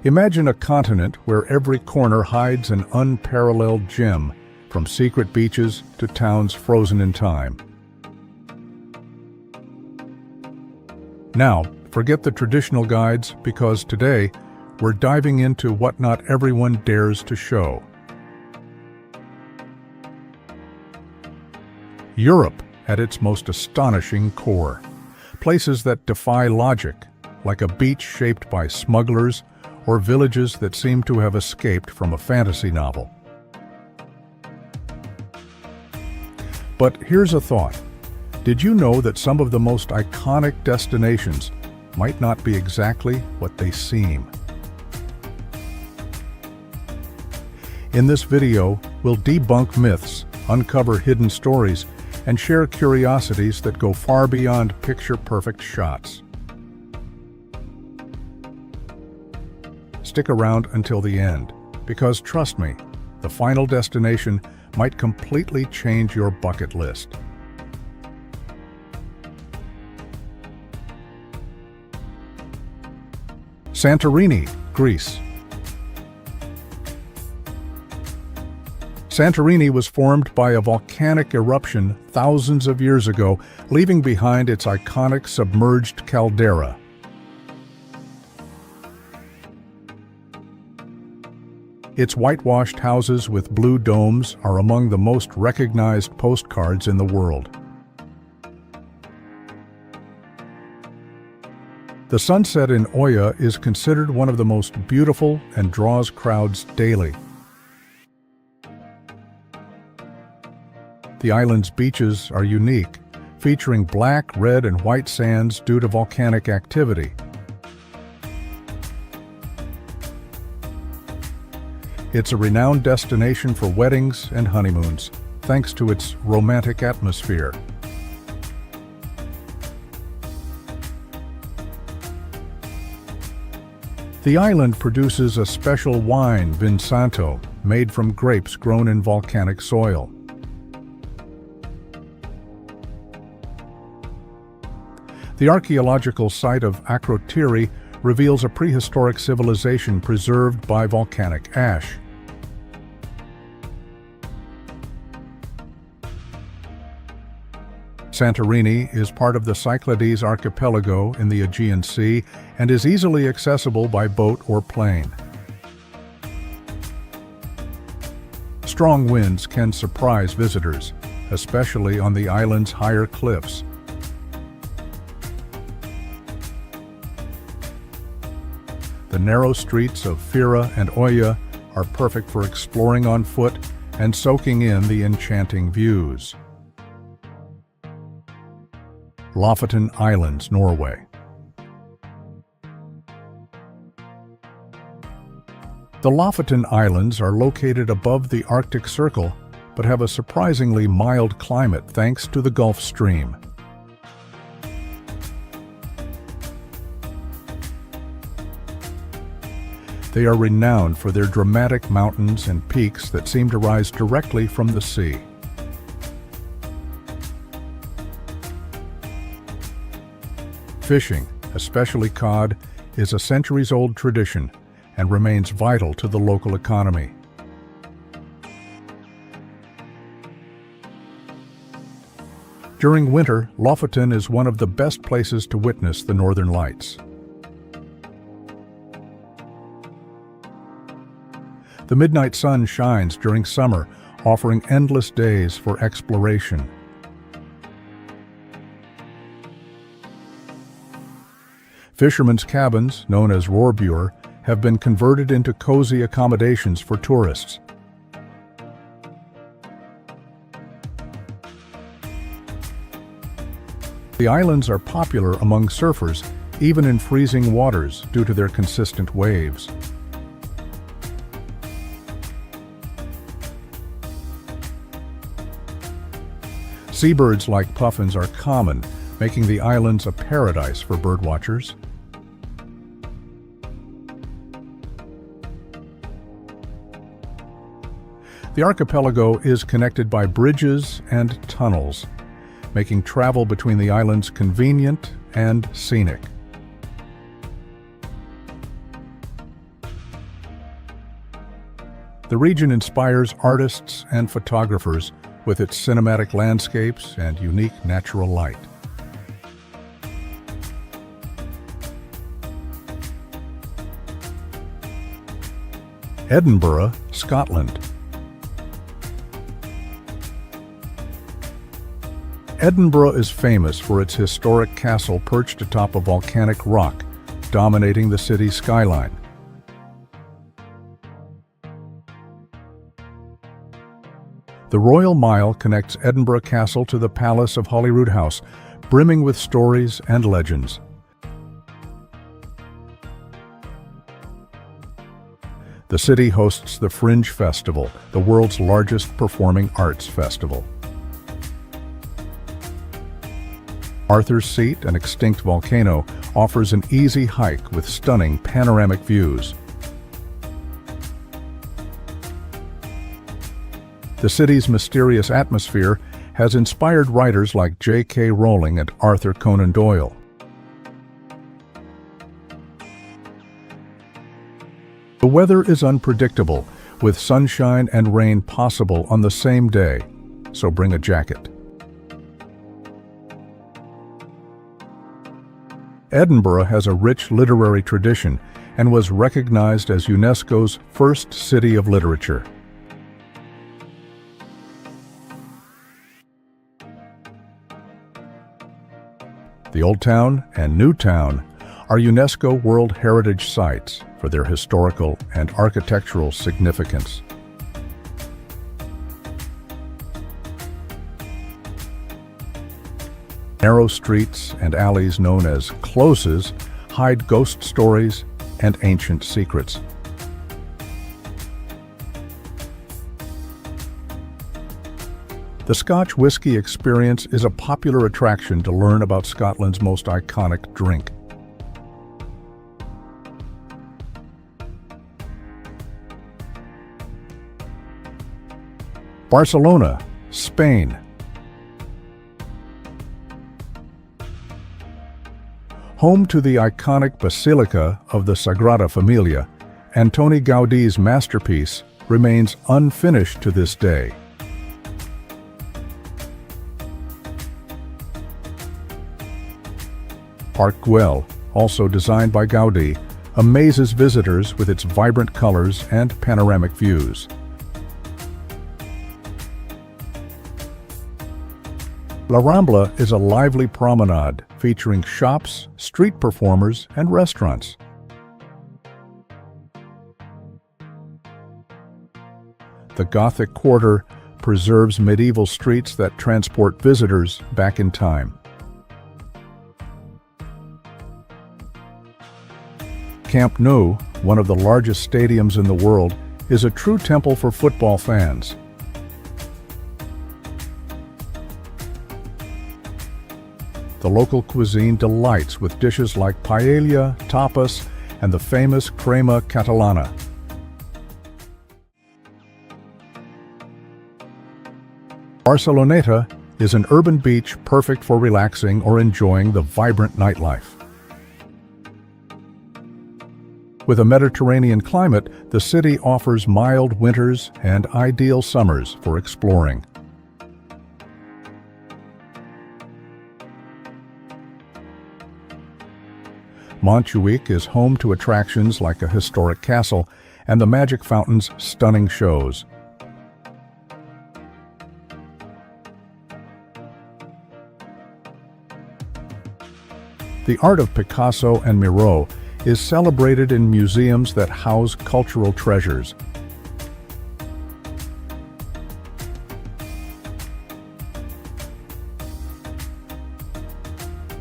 Imagine a continent where every corner hides an unparalleled gem, from secret beaches to towns frozen in time. Now, forget the traditional guides, because today we're diving into what not everyone dares to show. Europe at its most astonishing core. Places that defy logic, like a beach shaped by smugglers or villages that seem to have escaped from a fantasy novel. But here's a thought. Did you know that some of the most iconic destinations might not be exactly what they seem? In this video, we'll debunk myths, uncover hidden stories, and share curiosities that go far beyond picture-perfect shots. Stick around until the end, because trust me, the final destination might completely change your bucket list. Santorini, Greece. Santorini was formed by a volcanic eruption thousands of years ago, leaving behind its iconic submerged caldera. Its whitewashed houses with blue domes are among the most recognized postcards in the world. The sunset in Oya is considered one of the most beautiful and draws crowds daily. The island's beaches are unique, featuring black, red, and white sands due to volcanic activity. It's a renowned destination for weddings and honeymoons, thanks to its romantic atmosphere. The island produces a special wine, Vin Santo, made from grapes grown in volcanic soil. The archaeological site of Akrotiri reveals a prehistoric civilization preserved by volcanic ash. Santorini is part of the Cyclades archipelago in the Aegean Sea and is easily accessible by boat or plane. Strong winds can surprise visitors, especially on the island's higher cliffs. The narrow streets of Fira and Oya are perfect for exploring on foot and soaking in the enchanting views. Lofoten Islands, Norway. The Lofoten Islands are located above the Arctic Circle, but have a surprisingly mild climate thanks to the Gulf Stream. They are renowned for their dramatic mountains and peaks that seem to rise directly from the sea. Fishing, especially cod, is a centuries-old tradition and remains vital to the local economy. During winter, Lofoten is one of the best places to witness the Northern Lights. The midnight sun shines during summer, offering endless days for exploration. Fishermen's cabins, known as roerbur, have been converted into cozy accommodations for tourists. The islands are popular among surfers, even in freezing waters due to their consistent waves. Seabirds like puffins are common, making the islands a paradise for birdwatchers. The archipelago is connected by bridges and tunnels, making travel between the islands convenient and scenic. The region inspires artists and photographers with its cinematic landscapes and unique natural light. Edinburgh, Scotland. Edinburgh is famous for its historic castle perched atop a volcanic rock, dominating the city's skyline. The Royal Mile connects Edinburgh Castle to the Palace of Holyrood House, brimming with stories and legends. The city hosts the Fringe Festival, the world's largest performing arts festival. Arthur's Seat, an extinct volcano, offers an easy hike with stunning panoramic views. The city's mysterious atmosphere has inspired writers like J.K. Rowling and Arthur Conan Doyle. The weather is unpredictable, with sunshine and rain possible on the same day, so bring a jacket. Edinburgh has a rich literary tradition and was recognized as UNESCO's first city of literature. The Old Town and New Town are UNESCO World Heritage Sites for their historical and architectural significance. Narrow streets and alleys known as closes hide ghost stories and ancient secrets. The Scotch whisky experience is a popular attraction to learn about Scotland's most iconic drink. Barcelona, Spain. Home to the iconic Basilica of the Sagrada Familia, Antoni Gaudi's masterpiece remains unfinished to this day. Park Güell, also designed by Gaudí, amazes visitors with its vibrant colors and panoramic views. La Rambla is a lively promenade featuring shops, street performers, and restaurants. The Gothic Quarter preserves medieval streets that transport visitors back in time. Camp Nou, one of the largest stadiums in the world, is a true temple for football fans. The local cuisine delights with dishes like paella, tapas, and the famous crema catalana. Barceloneta is an urban beach perfect for relaxing or enjoying the vibrant nightlife. With a Mediterranean climate, the city offers mild winters and ideal summers for exploring. Montjuïc is home to attractions like a historic castle and the Magic Fountain's stunning shows. The art of Picasso and Miro is celebrated in museums that house cultural treasures.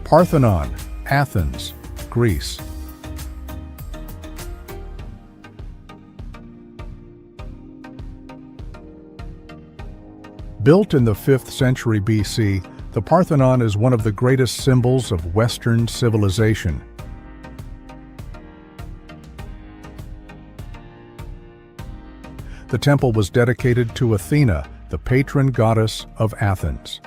Parthenon, Athens, Greece. Built in the 5th century BC, the Parthenon is one of the greatest symbols of Western civilization. The temple was dedicated to Athena, the patron goddess of Athens.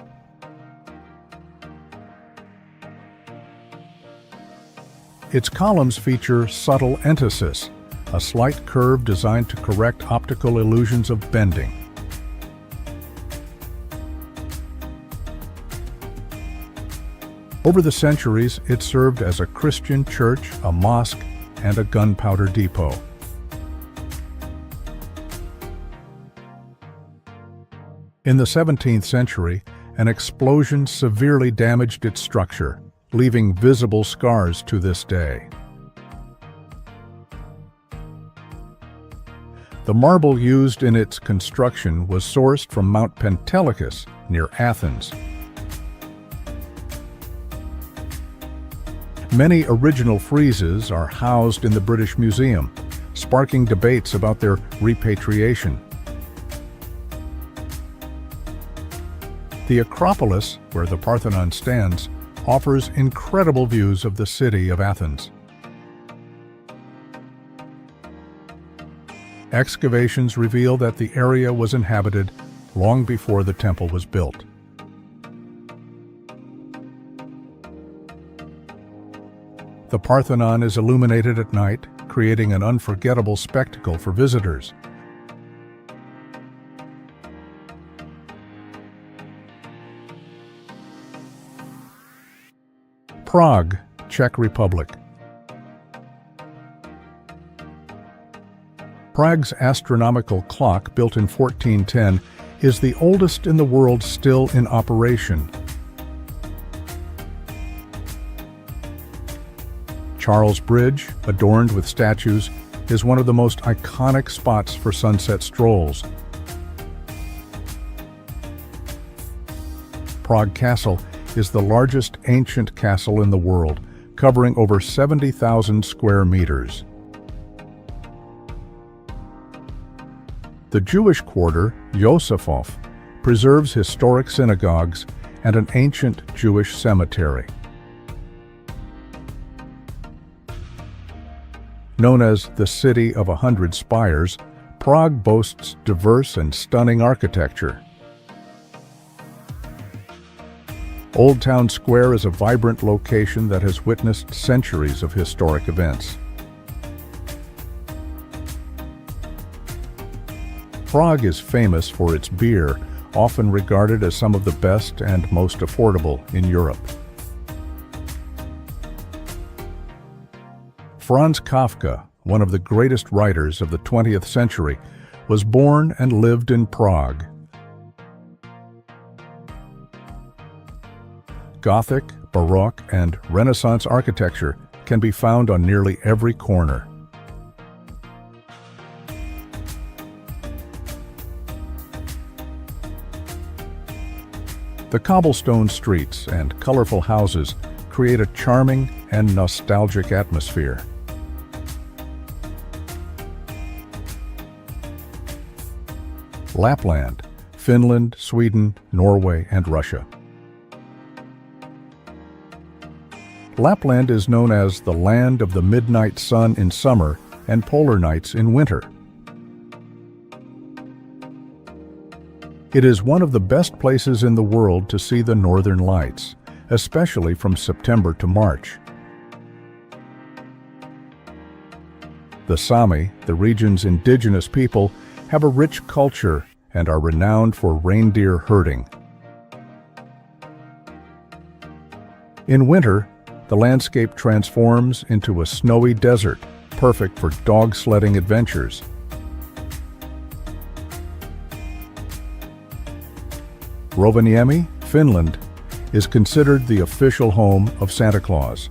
Its columns feature subtle entasis, a slight curve designed to correct optical illusions of bending. Over the centuries, it served as a Christian church, a mosque, and a gunpowder depot. In the 17th century, an explosion severely damaged its structure, leaving visible scars to this day. The marble used in its construction was sourced from Mount Pentelicus, near Athens. Many original friezes are housed in the British Museum, sparking debates about their repatriation. The Acropolis, where the Parthenon stands, offers incredible views of the city of Athens. Excavations reveal that the area was inhabited long before the temple was built. The Parthenon is illuminated at night, creating an unforgettable spectacle for visitors. Prague, Czech Republic. Prague's astronomical clock, built in 1410, is the oldest in the world still in operation. Charles Bridge, adorned with statues, is one of the most iconic spots for sunset strolls. Prague Castle is the largest ancient castle in the world, covering over 70,000 square meters. The Jewish quarter, Yosefov, preserves historic synagogues and an ancient Jewish cemetery. Known as the City of 100 Spires, Prague boasts diverse and stunning architecture. Old Town Square is a vibrant location that has witnessed centuries of historic events. Prague is famous for its beer, often regarded as some of the best and most affordable in Europe. Franz Kafka, one of the greatest writers of the 20th century, was born and lived in Prague. Gothic, Baroque, and Renaissance architecture can be found on nearly every corner. The cobblestone streets and colorful houses create a charming and nostalgic atmosphere. Lapland, Finland, Sweden, Norway, and Russia. Lapland is known as the land of the midnight sun in summer and polar nights in winter. It is one of the best places in the world to see the northern lights, especially from September to March. The Sami, the region's indigenous people, have a rich culture and are renowned for reindeer herding. In winter, the landscape transforms into a snowy desert, perfect for dog sledding adventures. Rovaniemi, Finland, is considered the official home of Santa Claus.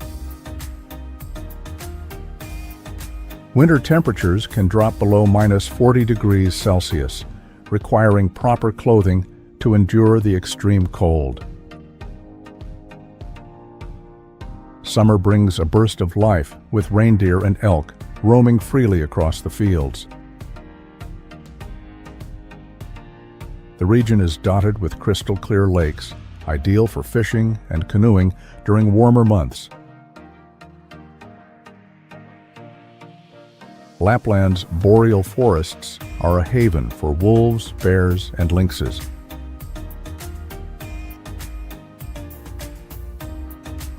Winter temperatures can drop below -40 degrees Celsius, requiring proper clothing to endure the extreme cold. Summer brings a burst of life with reindeer and elk roaming freely across the fields. The region is dotted with crystal-clear lakes, ideal for fishing and canoeing during warmer months. Lapland's boreal forests are a haven for wolves, bears, and lynxes.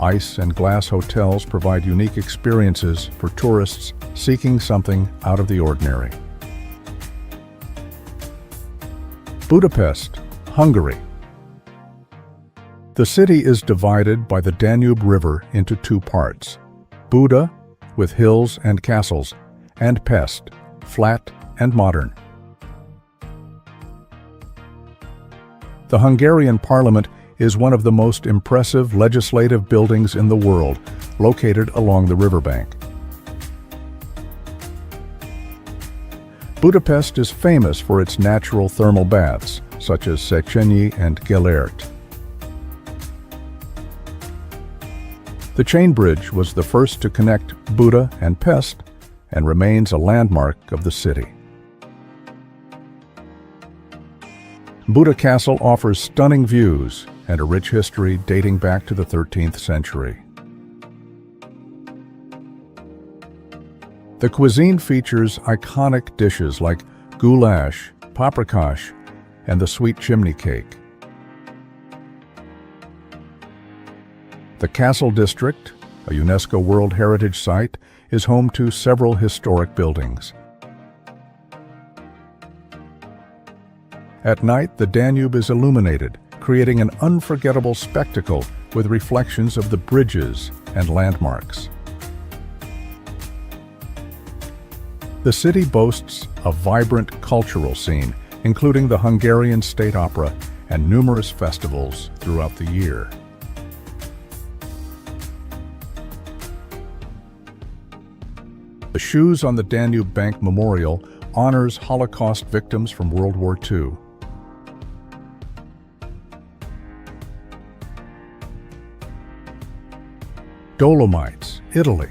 Ice and glass hotels provide unique experiences for tourists seeking something out of the ordinary. Budapest, Hungary. The city is divided by the Danube River into two parts: Buda, with hills and castles, and Pest, flat and modern. The Hungarian Parliament is one of the most impressive legislative buildings in the world, located along the riverbank. Budapest is famous for its natural thermal baths, such as Széchenyi and Gellért. The chain bridge was the first to connect Buda and Pest and remains a landmark of the city. Buda Castle offers stunning views and a rich history dating back to the 13th century. The cuisine features iconic dishes like goulash, paprikash, and the sweet chimney cake. The Castle District, a UNESCO World Heritage Site, is home to several historic buildings. At night, the Danube is illuminated, creating an unforgettable spectacle with reflections of the bridges and landmarks. The city boasts a vibrant cultural scene, including the Hungarian State Opera and numerous festivals throughout the year. The Shoes on the Danube Bank Memorial honors Holocaust victims from World War II. Dolomites, Italy.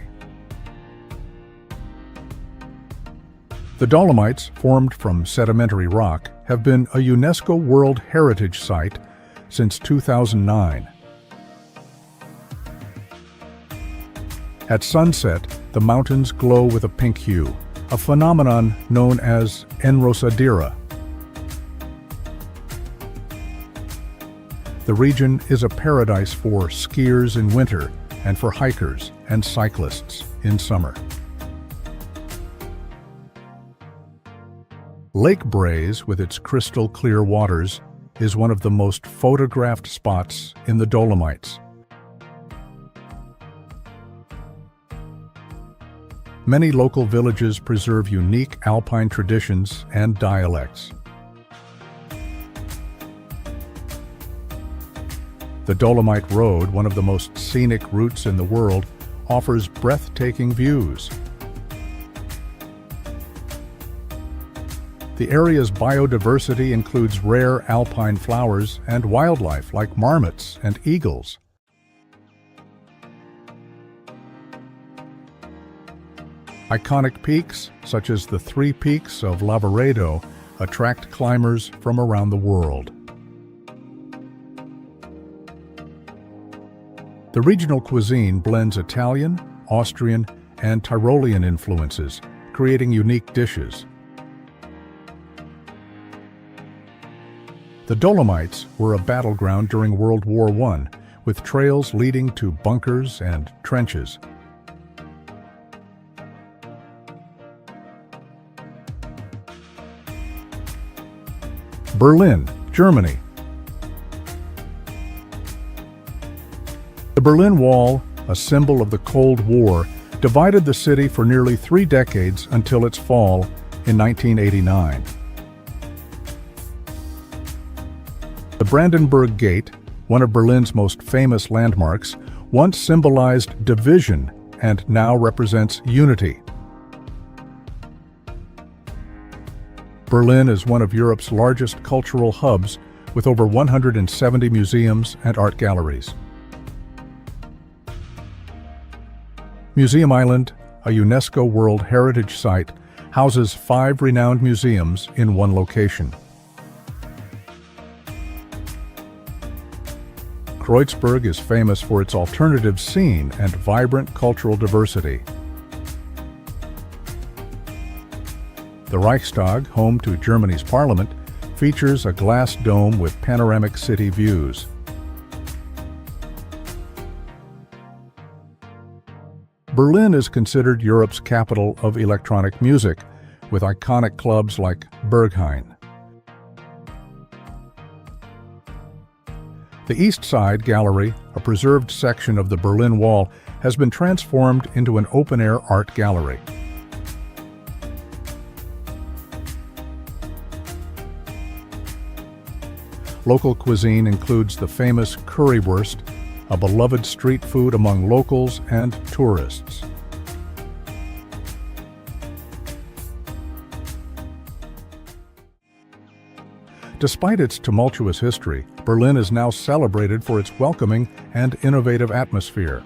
The Dolomites, formed from sedimentary rock, have been a UNESCO World Heritage Site since 2009. At sunset, the mountains glow with a pink hue, a phenomenon known as enrosadera. The region is a paradise for skiers in winter and for hikers and cyclists in summer. Lake Braze, with its crystal clear waters, is one of the most photographed spots in the Dolomites. Many local villages preserve unique alpine traditions and dialects. The Dolomite Road, one of the most scenic routes in the world, offers breathtaking views. The area's biodiversity includes rare alpine flowers and wildlife like marmots and eagles. Iconic peaks, such as the Three Peaks of Lavaredo, attract climbers from around the world. The regional cuisine blends Italian, Austrian, and Tyrolean influences, creating unique dishes. The Dolomites were a battleground during World War I, with trails leading to bunkers and trenches. Berlin, Germany. The Berlin Wall, a symbol of the Cold War, divided the city for nearly 3 decades until its fall in 1989. The Brandenburg Gate, one of Berlin's most famous landmarks, once symbolized division and now represents unity. Berlin is one of Europe's largest cultural hubs, with over 170 museums and art galleries. Museum Island, a UNESCO World Heritage Site, houses 5 renowned museums in one location. Kreuzberg is famous for its alternative scene and vibrant cultural diversity. The Reichstag, home to Germany's parliament, features a glass dome with panoramic city views. Berlin is considered Europe's capital of electronic music, with iconic clubs like Berghain. The East Side Gallery, a preserved section of the Berlin Wall, has been transformed into an open-air art gallery. Local cuisine includes the famous currywurst, a beloved street food among locals and tourists. Despite its tumultuous history, Berlin is now celebrated for its welcoming and innovative atmosphere.